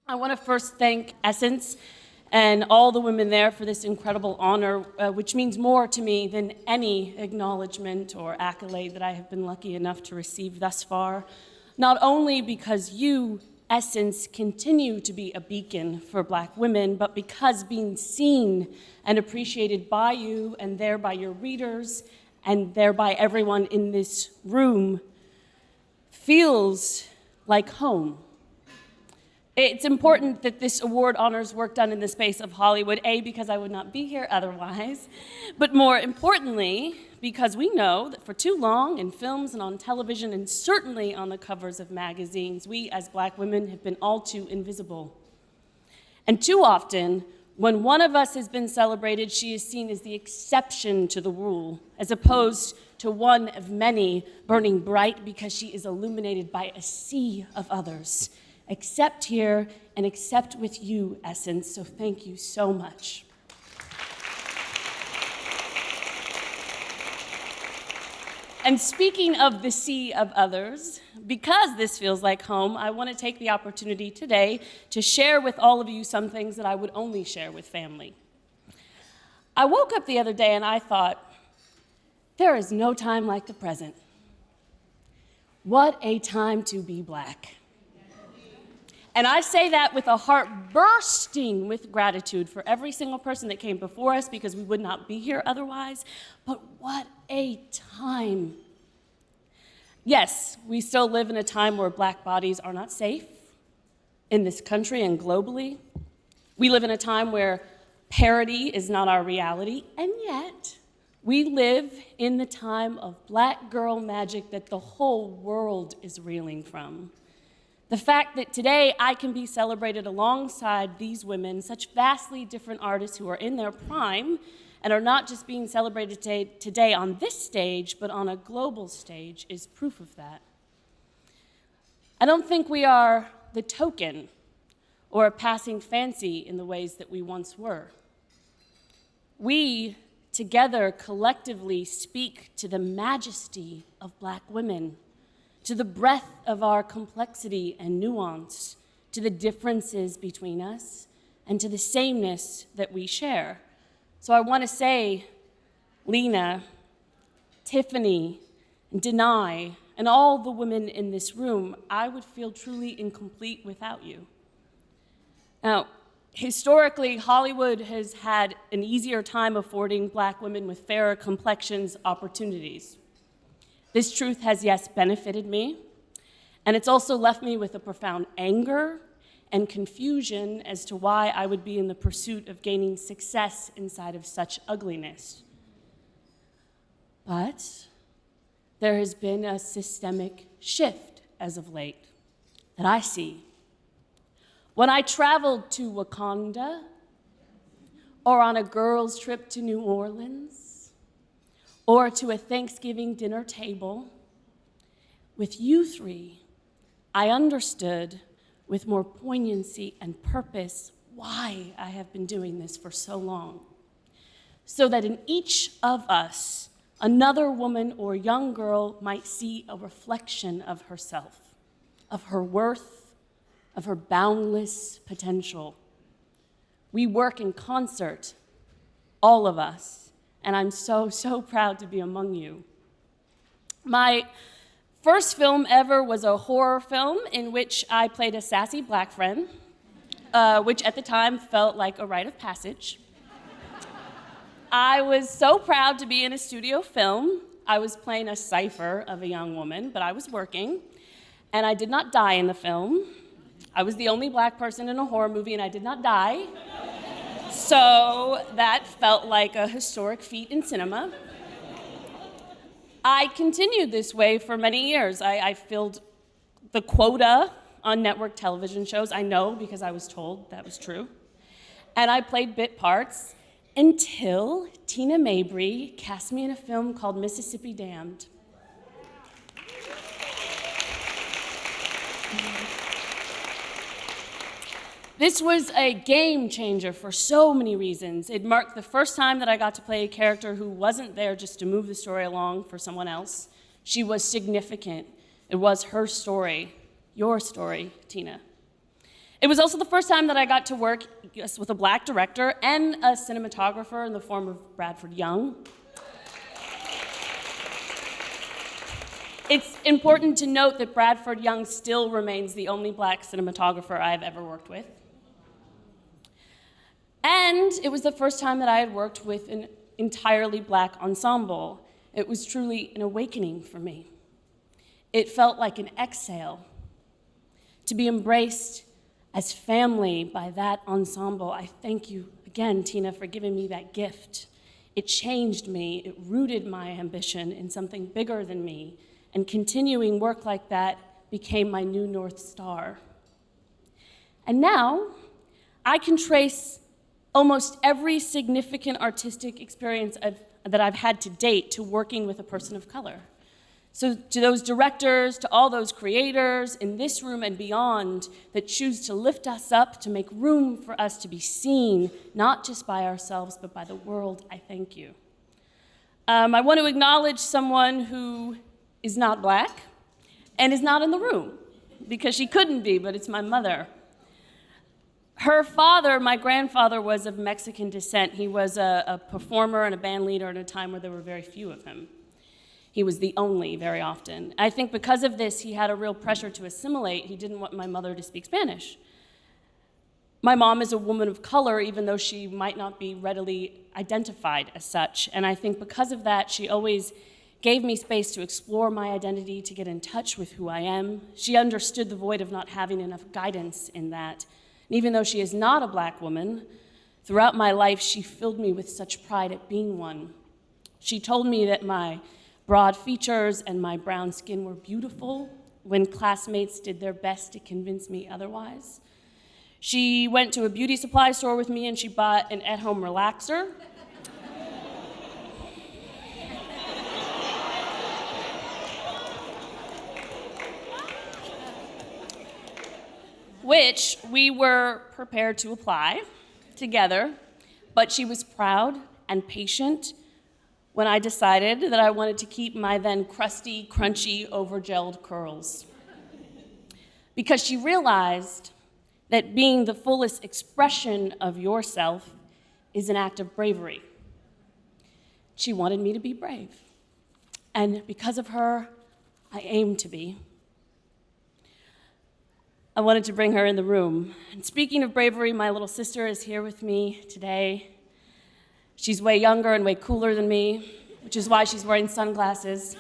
I want to first thank Essence and all the women there for this incredible honor, which means more to me than any acknowledgement or accolade that I have been lucky enough to receive thus far. Not only because you, Essence, continue to be a beacon for Black women, but because being seen and appreciated by you and thereby your readers and thereby everyone in this room feels like home. It's important that this award honors work done in the space of Hollywood, A, because I would not be here otherwise, but more importantly, because we know that for too long in films and on television and certainly on the covers of magazines, we as Black women have been all too invisible. And too often, when one of us has been celebrated, she is seen as the exception to the rule, as opposed to one of many burning bright because she is illuminated by a sea of others. Accept here and accept with you, Essence, so thank you so much. And speaking of the sea of others, because this feels like home, I want to take the opportunity today to share with all of you some things that I would only share with family. I woke up the other day and I thought, there is no time like the present. What a time to be Black. And I say that with a heart bursting with gratitude for every single person that came before us because we would not be here otherwise. But what a time. Yes, we still live in a time where Black bodies are not safe in this country and globally. We live in a time where parity is not our reality, and yet we live in the time of Black girl magic that the whole world is reeling from. The fact that today I can be celebrated alongside these women, such vastly different artists who are in their prime and are not just being celebrated today on this stage, but on a global stage, is proof of that. I don't think we are the token or a passing fancy in the ways that we once were. We together collectively speak to the majesty of Black women, to the breadth of our complexity and nuance, to the differences between us, and to the sameness that we share. So I want to say, Lena, Tiffany, and Denai, and all the women in this room, I would feel truly incomplete without you. Now, historically, Hollywood has had an easier time affording Black women with fairer complexions opportunities. This truth has, yes, benefited me, and it's also left me with a profound anger and confusion as to why I would be in the pursuit of gaining success inside of such ugliness. But there has been a systemic shift as of late that I see. When I traveled to Wakanda, or on a girls' trip to New Orleans, or to a Thanksgiving dinner table, with you three, I understood with more poignancy and purpose why I have been doing this for so long. So that in each of us, another woman or young girl might see a reflection of herself, of her worth, of her boundless potential. We work in concert, all of us, and I'm so, so proud to be among you. My first film ever was a horror film in which I played a sassy Black friend, which at the time felt like a rite of passage. I was so proud to be in a studio film. I was playing a cipher of a young woman, but I was working, and I did not die in the film. I was the only Black person in a horror movie, and I did not die. So that felt like a historic feat in cinema. I continued this way for many years. I filled the quota on network television shows. I know because I was told that was true. And I played bit parts until Tina Mabry cast me in a film called Mississippi Damned. This was a game changer for so many reasons. It marked the first time that I got to play a character who wasn't there just to move the story along for someone else. She was significant. It was her story, your story, Tina. It was also the first time that I got to work with a Black director and a cinematographer in the form of Bradford Young. It's important to note that Bradford Young still remains the only Black cinematographer I've ever worked with. And it was the first time that I had worked with an entirely Black ensemble. It was truly an awakening for me. It felt like an exhale. To be embraced as family by that ensemble, I thank you again, Tina, for giving me that gift. It changed me, it rooted my ambition in something bigger than me, and continuing work like that became my new North Star. And now, I can trace almost every significant artistic experience that I've had to date to working with a person of color. So to those directors, to all those creators in this room and beyond that choose to lift us up, to make room for us to be seen, not just by ourselves, but by the world, I thank you. I want to acknowledge someone who is not Black and is not in the room, because she couldn't be, but it's my mother. Her father, my grandfather, was of Mexican descent. He was a performer and a band leader at a time where there were very few of him. He was the only very often. I think because of this, he had a real pressure to assimilate. He didn't want my mother to speak Spanish. My mom is a woman of color, even though she might not be readily identified as such. And I think because of that, she always gave me space to explore my identity, to get in touch with who I am. She understood the void of not having enough guidance in that. And even though she is not a Black woman, throughout my life, she filled me with such pride at being one. She told me that my broad features and my brown skin were beautiful when classmates did their best to convince me otherwise. She went to a beauty supply store with me and she bought an at-home relaxer. Which we were prepared to apply together, but she was proud and patient when I decided that I wanted to keep my then crusty, crunchy, over-gelled curls. Because she realized that being the fullest expression of yourself is an act of bravery. She wanted me to be brave. And because of her, I aim to be. I wanted to bring her in the room. And speaking of bravery, my little sister is here with me today. She's way younger and way cooler than me, which is why she's wearing sunglasses.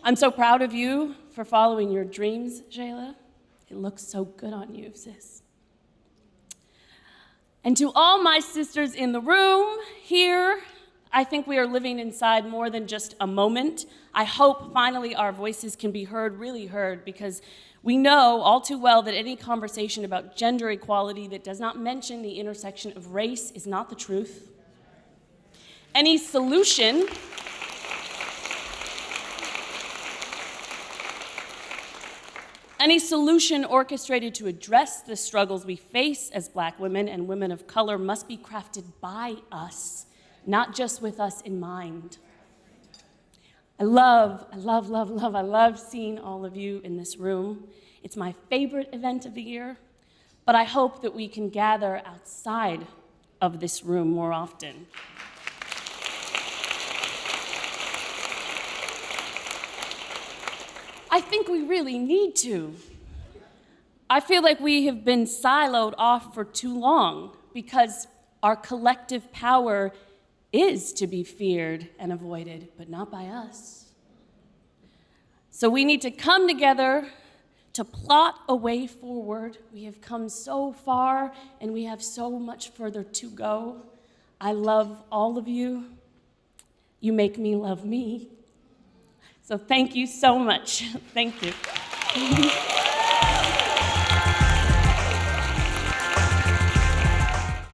I'm so proud of you for following your dreams, Jayla. It looks so good on you, sis. And to all my sisters in the room here, I think we are living inside more than just a moment. I hope finally our voices can be heard, really heard, because we know all too well that any conversation about gender equality that does not mention the intersection of race is not the truth. Any solution orchestrated to address the struggles we face as Black women and women of color must be crafted by us, not just with us in mind. I love seeing all of you in this room. It's my favorite event of the year, but I hope that we can gather outside of this room more often. I think we really need to. I feel like we have been siloed off for too long because our collective power is to be feared and avoided, but not by us. So we need to come together to plot a way forward. We have come so far, and we have so much further to go. I love all of you. You make me love me. So thank you so much. Thank you.